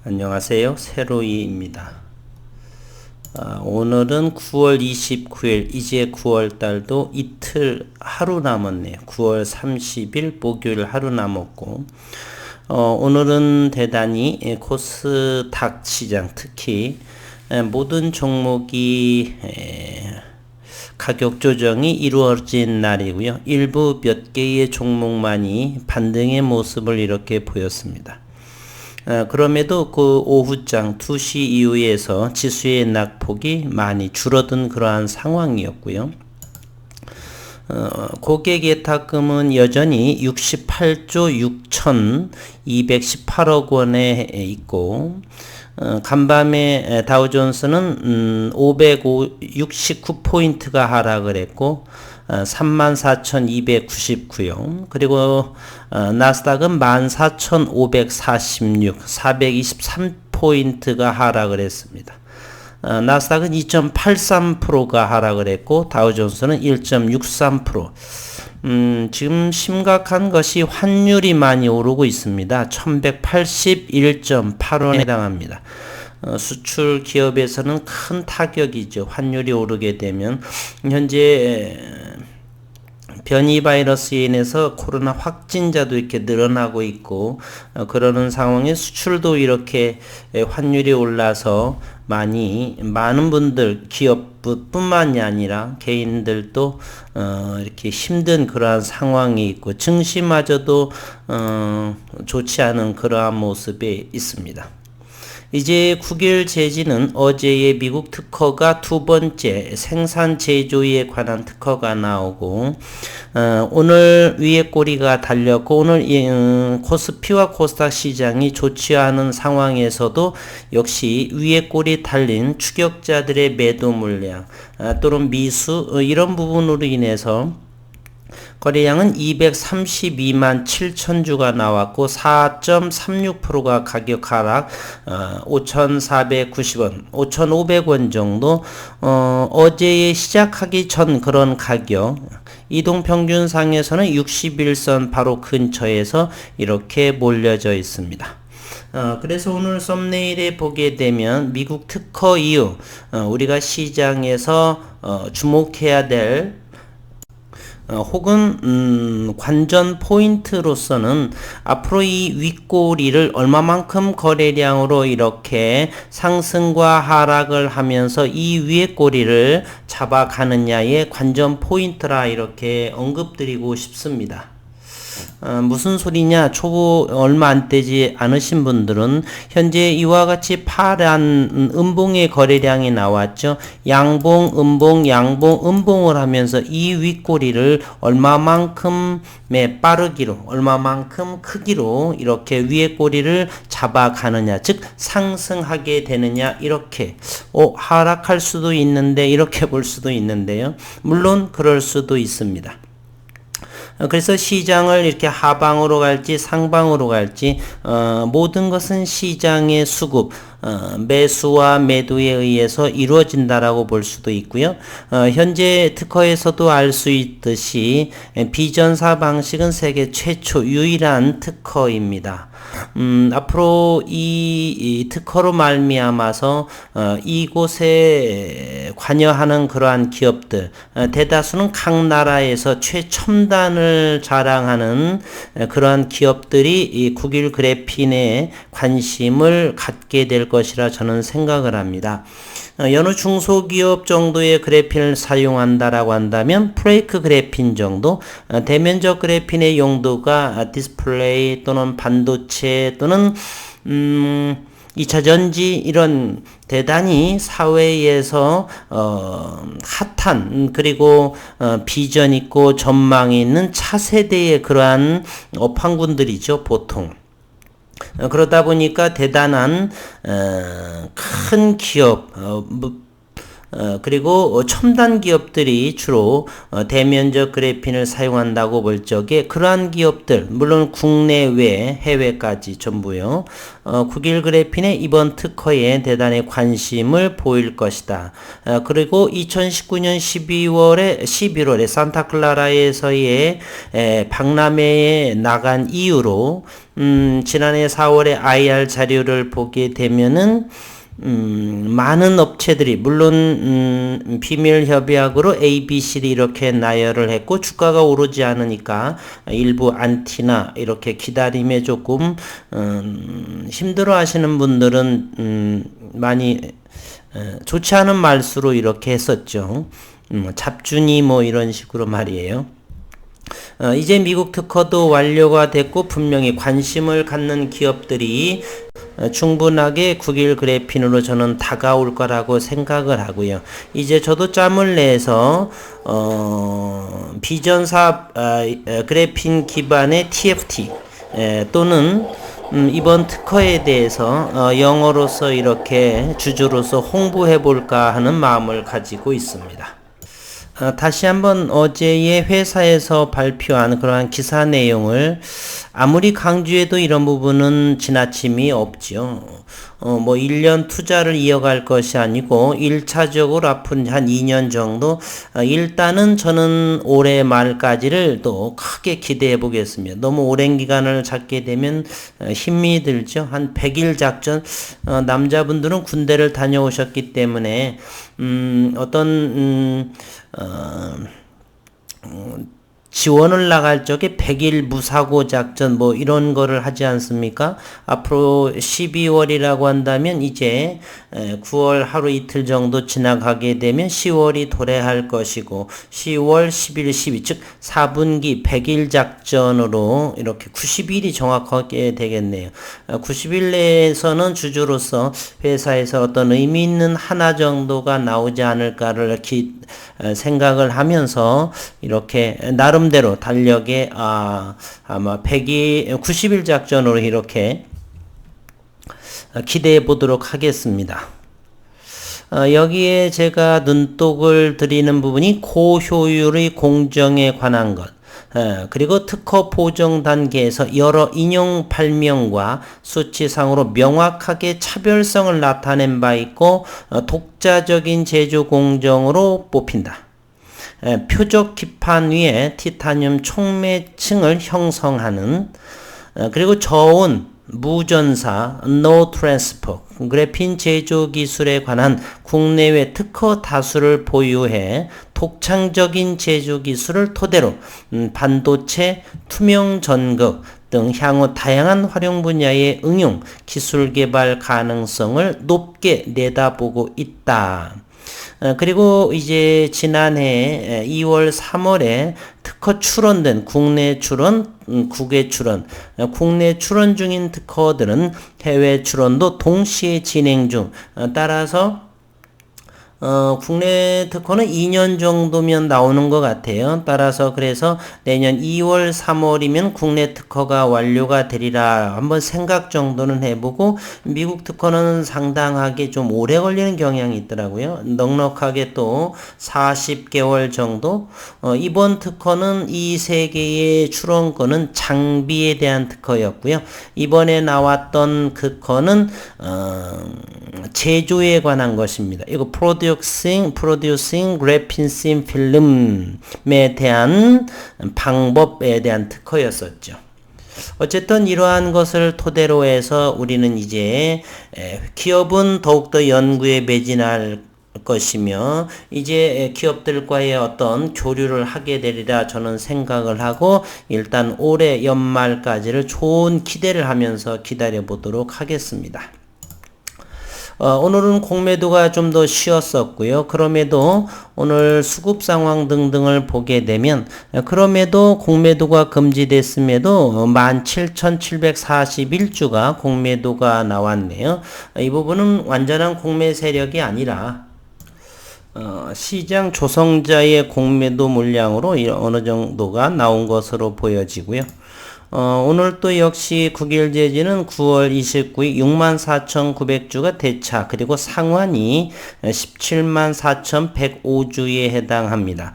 안녕하세요. 세로이입니다. 오늘은 9월 29일, 이제 9월 달도 이틀 하루 남았네요. 9월 30일 목요일 하루 남았고, 오늘은 대단히 코스닥 시장, 특히 모든 종목이 가격 조정이 이루어진 날이고요. 일부 몇 개의 종목만이 반등의 모습을 이렇게 보였습니다. 그럼에도 그 오후장 2시 이후에서 지수의 낙폭이 많이 줄어든 그러한 상황이었고요. 고객 예탁금은 여전히 68조 6,218억 원에 있고, 간밤에 다우존스는 569포인트가 하락을 했고 34,299요. 그리고 나스닥은 14,546, 423포인트가 하락을 했습니다. 나스닥은 2.83%가 하락을 했고 다우존스는 1.63%. 지금 심각한 것이 환율이 많이 오르고 있습니다. 1181.8원에 해당합니다. 수출 기업에서는 큰 타격이죠. 환율이 오르게 되면 현재 변이 바이러스에 인해서 코로나 확진자도 이렇게 늘어나고 있고 그러는 상황에 수출도 이렇게 환율이 올라서 많은 분들 기업뿐만이 아니라 개인들도 이렇게 힘든 그러한 상황이 있고 증시마저도 좋지 않은 그러한 모습이 있습니다. 이제 9개월 재지는 어제의 미국 특허가 두 번째 생산 제조에 관한 특허가 나오고 오늘 위에 꼬리가 달렸고 오늘 코스피와 코스닥 시장이 좋지 않은 상황에서도 역시 위에 꼬리 달린 추격자들의 매도 물량 또는 미수 이런 부분으로 인해서 거래량은 232만 7천 주가 나왔고 4.36%가 가격 하락 5,490원, 5,500원 정도 어제에 시작하기 전 그런 가격 이동평균상에서는 61선 바로 근처에서 이렇게 몰려져 있습니다. 그래서 오늘 썸네일에 보게 되면 미국 특허 이후 우리가 시장에서 주목해야 될 혹은 관전 포인트로서는 앞으로 이 윗꼬리를 얼마만큼 거래량으로 이렇게 상승과 하락을 하면서 이 위의 꼬리를 잡아가느냐의 관전 포인트라 이렇게 언급드리고 싶습니다. 무슨 소리냐? 초보 얼마 안 되지 않으신 분들은 현재 이와 같이 파란 음봉의 거래량이 나왔죠. 양봉, 음봉, 양봉, 음봉을 하면서 이 윗꼬리를 얼마만큼의 빠르기로, 얼마만큼 크기로 이렇게 위의 꼬리를 잡아가느냐, 즉 상승하게 되느냐 이렇게 하락할 수도 있는데 이렇게 볼 수도 있는데요. 물론 그럴 수도 있습니다. 그래서 시장을 이렇게 하방으로 갈지 상방으로 갈지 모든 것은 시장의 수급 매수와 매도에 의해서 이루어진다라고 볼 수도 있고요. 현재 특허에서도 알 수 있듯이 비전사 방식은 세계 최초 유일한 특허입니다. 앞으로 이 특허로 말미암아서 이곳에 관여하는 그러한 기업들 대다수는 각 나라에서 최첨단을 자랑하는 그러한 기업들이 이 국일 그래핀에 관심을 갖게 될 것이라 저는 생각을 합니다. 여느 중소기업 정도의 그래핀을 사용한다라고 한다면 플레이크 그래핀 정도, 대면적 그래핀의 용도가 디스플레이 또는 반도체 또는 2차전지 이런 대단히 사회에서 핫한 그리고 비전 있고 전망이 있는 차세대의 그러한 업황군들이죠, 보통. 그러다 보니까 대단한 큰 기업 그리고 첨단 기업들이 주로 대면적 그래핀을 사용한다고 볼 적에 그러한 기업들, 물론 국내외 해외까지 전부요. 국일 그래핀의 이번 특허에 대단히 관심을 보일 것이다. 그리고 2019년 11월에 산타클라라에서의 박람회에 나간 이후로 지난해 4월에 IR 자료를 보게 되면은 많은 업체들이 물론 비밀 협약으로 A, B, C를 이렇게 나열을 했고 주가가 오르지 않으니까 일부 안티나 이렇게 기다림에 조금 힘들어 하시는 분들은 많이 좋지 않은 말수로 이렇게 했었죠. 잡준이 뭐 이런 식으로 말이에요. 이제 미국 특허도 완료가 됐고 분명히 관심을 갖는 기업들이 충분하게 국일 그래핀으로 저는 다가올 거라고 생각을 하고요. 이제 저도 짬을 내서 비전사 그래핀 기반의 TFT 또는 이번 특허에 대해서 영어로서 이렇게 주주로서 홍보해 볼까 하는 마음을 가지고 있습니다. 다시 한번 어제의 회사에서 발표한 그러한 기사 내용을 아무리 강조해도 이런 부분은 지나침이 없죠. 뭐 1년 투자를 이어갈 것이 아니고 1차적으로 앞으로 한 2년 정도 일단은 저는 올해 말까지를 또 크게 기대해 보겠습니다. 너무 오랜 기간을 잡게 되면 힘이 들죠. 한 100일 작전 남자분들은 군대를 다녀오셨기 때문에 지원을 나갈 적에 100일 무사고 작전 뭐 이런 거를 하지 않습니까? 앞으로 12월이라고 한다면 이제 9월 하루 이틀 정도 지나가게 되면 10월이 도래할 것이고 10월, 11, 12 즉 4분기 100일 작전으로 이렇게 90일이 정확하게 되겠네요. 90일 내에서는 주주로서 회사에서 어떤 의미 있는 하나 정도가 나오지 않을까를 생각을 하면서 이렇게 나름대로 달력에 아마 90일 작전으로 이렇게 기대해 보도록 하겠습니다. 여기에 제가 눈독을 들이는 부분이 고효율의 공정에 관한 것 그리고 특허 보정 단계에서 여러 인용 발명과 수치상으로 명확하게 차별성을 나타낸 바 있고 독자적인 제조 공정으로 뽑힌다. 표적 기판 위에 티타늄 촉매층을 형성하는 그리고 저온 무전사 no transfer 그래핀 제조 기술에 관한 국내외 특허 다수를 보유해 독창적인 제조 기술을 토대로 반도체, 투명 전극 등 향후 다양한 활용 분야의 응용, 기술 개발 가능성을 높게 내다보고 있다. 그리고 이제 지난해 2월 3월에 특허 출원된 국내 출원, 국외 출원, 국내 출원 중인 특허들은 해외 출원도 동시에 진행 중. 따라서 국내 특허는 2년 정도면 나오는 것 같아요. 따라서 그래서 내년 2월, 3월이면 국내 특허가 완료가 되리라 한번 생각 정도는 해보고 미국 특허는 상당하게 좀 오래 걸리는 경향이 있더라고요. 넉넉하게 또 40개월 정도. 이번 특허는 이 세 개의 출원권은 장비에 대한 특허였고요. 이번에 나왔던 특허는 제조에 관한 것입니다. 이거 producing graphene thin film에 대한 방법에 대한 특허였었죠. 어쨌든 이러한 것을 토대로 해서 우리는 이제 기업은 더욱더 연구에 매진할 것이며 이제 기업들과의 어떤 교류를 하게 되리라 저는 생각을 하고 일단 올해 연말까지를 좋은 기대를 하면서 기다려 보도록 하겠습니다. 오늘은 공매도가 좀 더 쉬었었고요. 그럼에도 오늘 수급 상황 등등을 보게 되면 그럼에도 공매도가 금지됐음에도 17,741주가 공매도가 나왔네요. 이 부분은 완전한 공매 세력이 아니라 시장 조성자의 공매도 물량으로 어느 정도가 나온 것으로 보여지고요. 오늘 또 역시 국일제지는 9월 29일 64,900주가 대차, 그리고 상환이 174,105주에 해당합니다.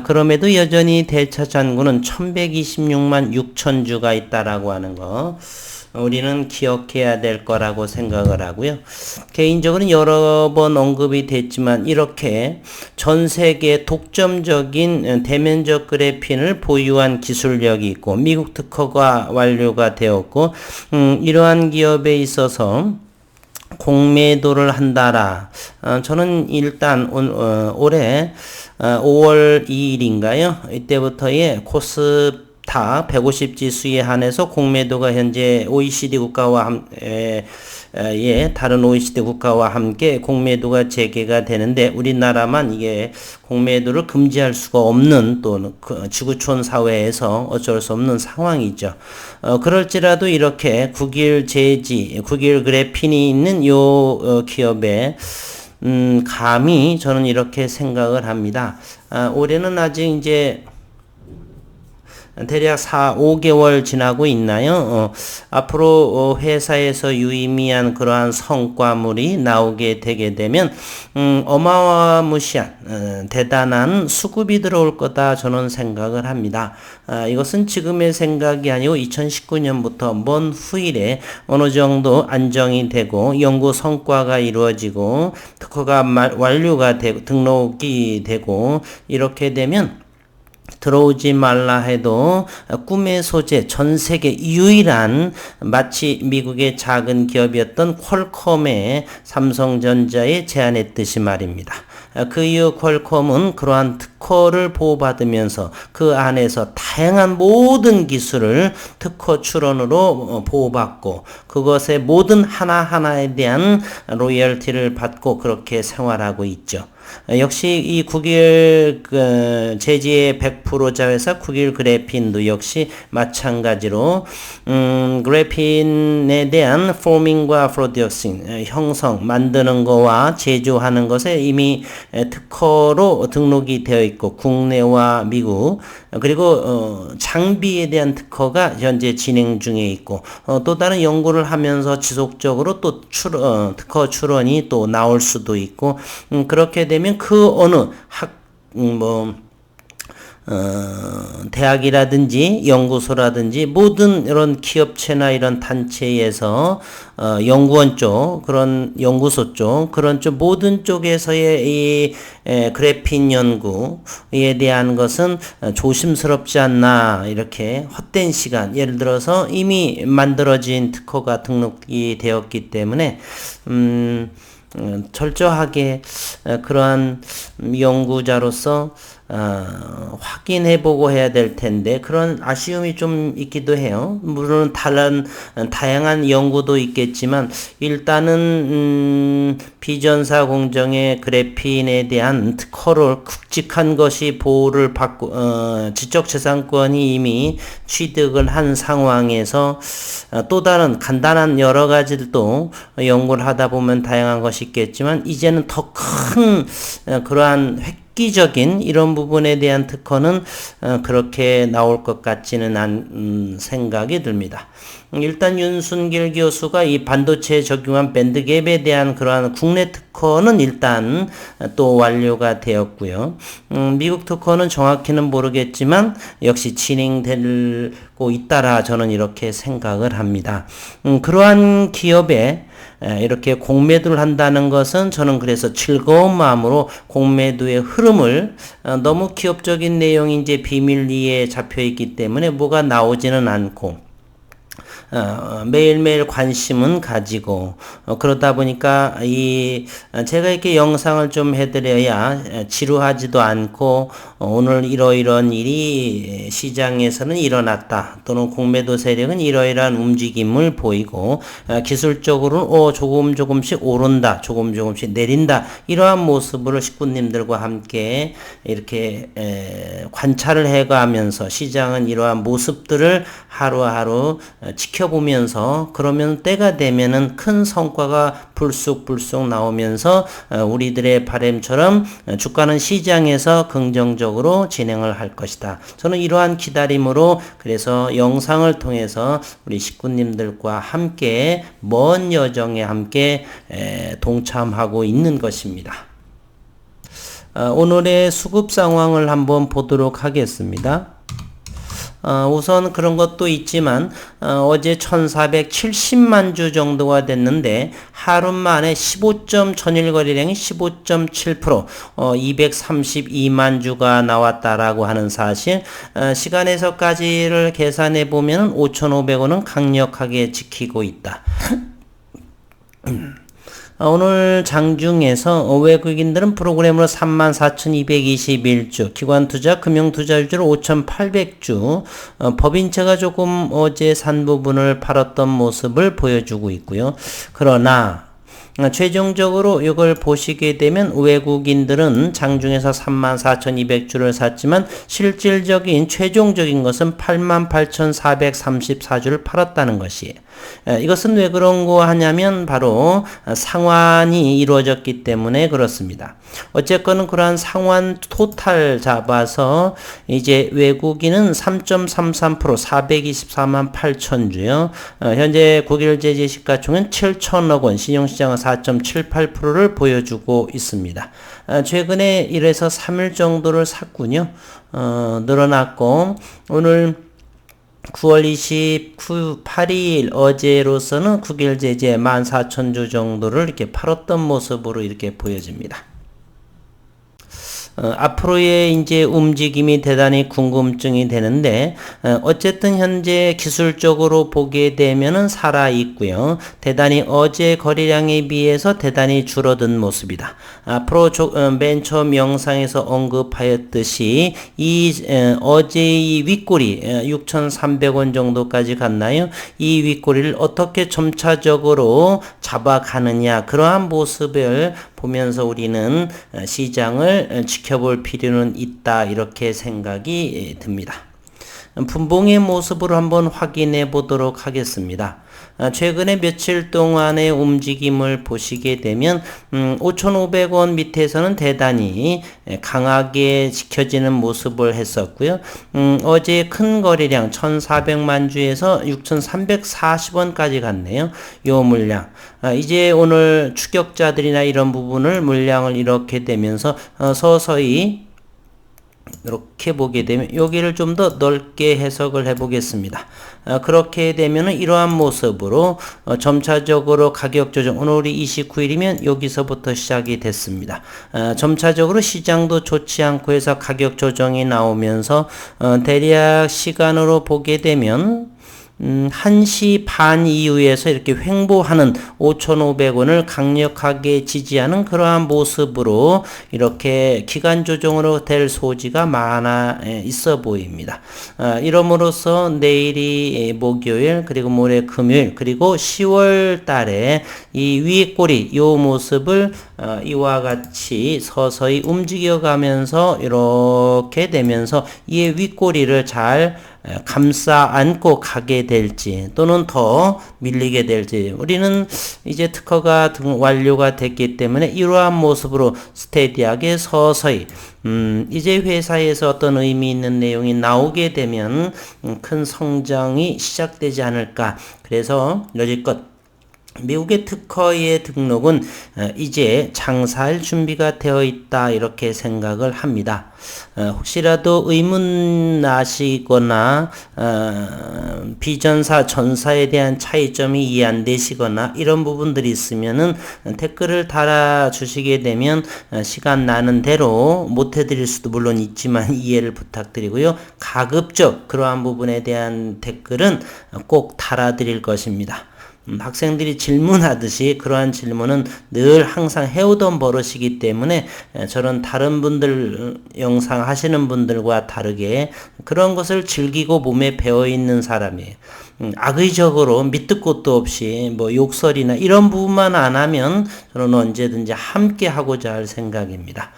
그럼에도 여전히 대차 잔고는 1126만 6천주가 있다라고 하는 거 우리는 기억해야 될 거라고 생각을 하고요. 개인적으로는 여러 번 언급이 됐지만 이렇게 전 세계 독점적인 대면적 그래핀을 보유한 기술력이 있고 미국 특허가 완료가 되었고 이러한 기업에 있어서 공매도를 한다라. 저는 일단 올해 5월 2일인가요? 이때부터의 코스타 150지수에 한해서 공매도가 현재 OECD 국가와 다른 OECD 국가와 함께 공매도가 재개가 되는데 우리나라만 이게 공매도를 금지할 수가 없는 또 지구촌 사회에서 어쩔 수 없는 상황이죠. 그럴지라도 이렇게 국일 그래핀이 있는 요 기업에 감히 저는 이렇게 생각을 합니다. 올해는 아직 이제 대략 5개월 지나고 있나요? 앞으로 회사에서 유의미한 그러한 성과물이 나오게 되게 되면 어마무시한 대단한 수급이 들어올 거다 저는 생각을 합니다. 이것은 지금의 생각이 아니고 2019년부터 먼 후일에 어느 정도 안정이 되고 연구 성과가 이루어지고 특허가 완료가 되고 등록이 되고 이렇게 되면 들어오지 말라 해도 꿈의 소재, 전 세계 유일한 마치 미국의 작은 기업이었던 퀄컴에 삼성전자에 제안했듯이 말입니다. 그 이후 퀄컴은 그러한 특허를 보호받으면서 그 안에서 다양한 모든 기술을 특허 출원으로 보호받고 그것의 모든 하나하나에 대한 로열티를 받고 그렇게 생활하고 있죠. 역시 이 국일 제지의 100% 자회사 국일 그래핀도 역시 마찬가지로 그래핀에 대한 포밍과 프로듀싱 형성 만드는 거와 제조하는 것에 이미 특허로 등록이 되어 있고 국내와 미국 그리고 장비에 대한 특허가 현재 진행 중에 있고 또 다른 연구를 하면서 지속적으로 또 특허 출원이 또 나올 수도 있고 그렇게 되면 그 어느 대학이라든지 연구소라든지 모든 이런 기업체나 이런 단체에서 연구원 쪽 그런 연구소 쪽 그런 쪽 모든 쪽에서의 이 그래핀 연구에 대한 것은 조심스럽지 않나 이렇게 헛된 시간 예를 들어서 이미 만들어진 특허가 등록이 되었기 때문에 철저하게 그러한 연구자로서 확인해보고 해야 될 텐데 그런 아쉬움이 좀 있기도 해요. 물론 다양한 연구도 있겠지만 일단은 비전사 공정의 그래핀에 대한 특허를 굵직한 것이 보호를 받고 지적재산권이 이미 취득을 한 상황에서 또 다른 간단한 여러 가지도 연구를 하다 보면 다양한 것이 있겠지만 이제는 더 큰 그러한 획기적인 이런 부분에 대한 특허는 그렇게 나올 것 같지는 않은 생각이 듭니다. 일단 윤순길 교수가 이 반도체에 적용한 밴드갭에 대한 그러한 국내 특허는 일단 또 완료가 되었고요. 미국 특허는 정확히는 모르겠지만 역시 진행되고 있다라 저는 이렇게 생각을 합니다. 그러한 기업에 이렇게 공매도를 한다는 것은 저는 그래서 즐거운 마음으로 공매도의 흐름을 너무 기업적인 내용이 이제 비밀리에 잡혀 있기 때문에 뭐가 나오지는 않고 매일매일 관심은 가지고 그러다 보니까 제가 이렇게 영상을 좀 해드려야 지루하지도 않고 오늘 이러이러한 일이 시장에서는 일어났다 또는 공매도 세력은 이러이러한 움직임을 보이고 기술적으로는 조금씩 오른다 조금씩 내린다 이러한 모습을 식구님들과 함께 이렇게 관찰을 해가면서 시장은 이러한 모습들을 하루하루 지켜 지켜보면서 그러면 때가 되면은 큰 성과가 불쑥불쑥 나오면서 우리들의 바람처럼 주가는 시장에서 긍정적으로 진행을 할 것이다. 저는 이러한 기다림으로 그래서 영상을 통해서 우리 식구님들과 함께 먼 여정에 함께 동참하고 있는 것입니다. 오늘의 수급 상황을 한번 보도록 하겠습니다. 우선 그런 것도 있지만 어제 1470만 주 정도가 됐는데 하루 만에 15점 전일 거래량이 15.7% 232만 주가 나왔다라고 하는 사실, 시간에서까지를 계산해 보면 5,500원은 강력하게 지키고 있다. 오늘 장중에서 외국인들은 프로그램으로 34,221주, 기관투자, 금융투자주로 5,800주, 법인채가 조금 어제 산 부분을 팔았던 모습을 보여주고 있고요. 그러나 최종적으로 이걸 보시게 되면 외국인들은 장중에서 34,200주를 샀지만 실질적인 최종적인 것은 88,434주를 팔았다는 것이에요. 이것은 왜 그런 거 하냐면 바로 상환이 이루어졌기 때문에 그렇습니다. 어쨌건 그러한 상환 토탈 잡아서 이제 외국인은 3.33% 424만 8천 주요. 현재 국외제재 시가총은 7천억 원, 신용시장은 4.78%를 보여주고 있습니다. 최근에 1에서 3일 정도를 샀군요. 늘어났고 오늘 9월 8일 어제로서는 국외제재 14,000주 정도를 이렇게 팔았던 모습으로 이렇게 보여집니다. 앞으로의 이제 움직임이 대단히 궁금증이 되는데, 어쨌든 현재 기술적으로 보게 되면은 살아 있고요. 대단히 어제 거래량에 비해서 대단히 줄어든 모습이다. 앞으로 맨 처음 영상에서 언급하였듯이 어제 이 윗꼬리 6,300원 정도까지 갔나요? 이 윗꼬리를 어떻게 점차적으로 잡아가느냐, 그러한 모습을 보면서 우리는 시장을 지켜볼 필요는 있다, 이렇게 생각이 듭니다. 분봉의 모습으로 한번 확인해 보도록 하겠습니다. 최근에 며칠 동안의 움직임을 보시게 되면 5,500원 밑에서는 대단히 강하게 지켜지는 모습을 했었고요. 어제 큰 거래량 1,400만 주에서 6,340원까지 갔네요. 요 물량. 이제 오늘 추격자들이나 이런 부분을 물량을 이렇게 되면서 서서히 이렇게 보게 되면 여기를 좀 더 넓게 해석을 해 보겠습니다. 그렇게 되면은 이러한 모습으로 점차적으로 가격 조정, 오늘이 29일이면 여기서부터 시작이 됐습니다. 점차적으로 시장도 좋지 않고 해서 가격 조정이 나오면서 대략 시간으로 보게 되면 1시 반 이후에서 이렇게 횡보하는 5,500원을 강력하게 지지하는 그러한 모습으로 이렇게 기간 조정으로 될 소지가 많아 있어 보입니다. 이러므로써 내일이 목요일, 그리고 모레 금요일, 그리고 10월 달에 이 위에 꼬리 요 모습을 이와 같이 서서히 움직여 가면서 이렇게 되면서 이 윗꼬리를 잘 감싸 안고 가게 될지 또는 더 밀리게 될지, 우리는 이제 특허가 완료가 됐기 때문에 이러한 모습으로 스테디하게 서서히 이제 회사에서 어떤 의미 있는 내용이 나오게 되면 큰 성장이 시작되지 않을까. 그래서 여지껏 미국의 특허의 등록은 이제 장사할 준비가 되어 있다, 이렇게 생각을 합니다. 혹시라도 의문 나시거나 비전사 전사에 대한 차이점이 이해 안 되시거나 이런 부분들이 있으면은 댓글을 달아 주시게 되면 시간 나는 대로 못 해드릴 수도 물론 있지만 이해를 부탁드리고요. 가급적 그러한 부분에 대한 댓글은 꼭 달아드릴 것입니다. 학생들이 질문하듯이 그러한 질문은 늘 항상 해오던 버릇이기 때문에 저런 다른 분들 영상 하시는 분들과 다르게 그런 것을 즐기고 몸에 배어있는 사람이에요. 악의적으로 밑도 끝도 없이 뭐 욕설이나 이런 부분만 안 하면 저는 언제든지 함께 하고자 할 생각입니다.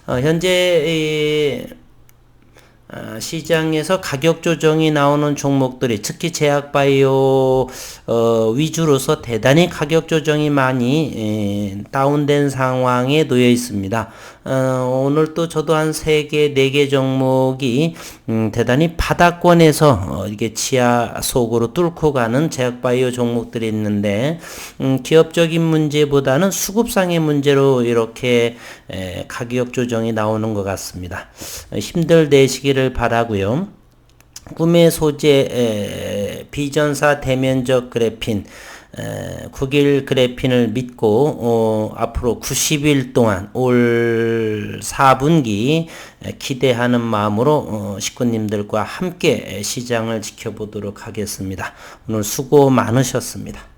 현재 시장에서 가격 조정이 나오는 종목들이 특히 제약바이오 위주로서 대단히 가격 조정이 많이 다운된 상황에 놓여 있습니다. 오늘 또 저도 한 3개, 4개 종목이 대단히 바닥권에서 이게 지하 속으로 뚫고 가는 제약바이오 종목들이 있는데 기업적인 문제보다는 수급상의 문제로 이렇게 가격 조정이 나오는 것 같습니다. 힘들 내시기를 바라고요. 꿈의 소재 비전사 대면적 그래핀 9일 그래핀을 믿고 앞으로 90일 동안 올 4분기 기대하는 마음으로 식구님들과 함께 시장을 지켜보도록 하겠습니다. 오늘 수고 많으셨습니다.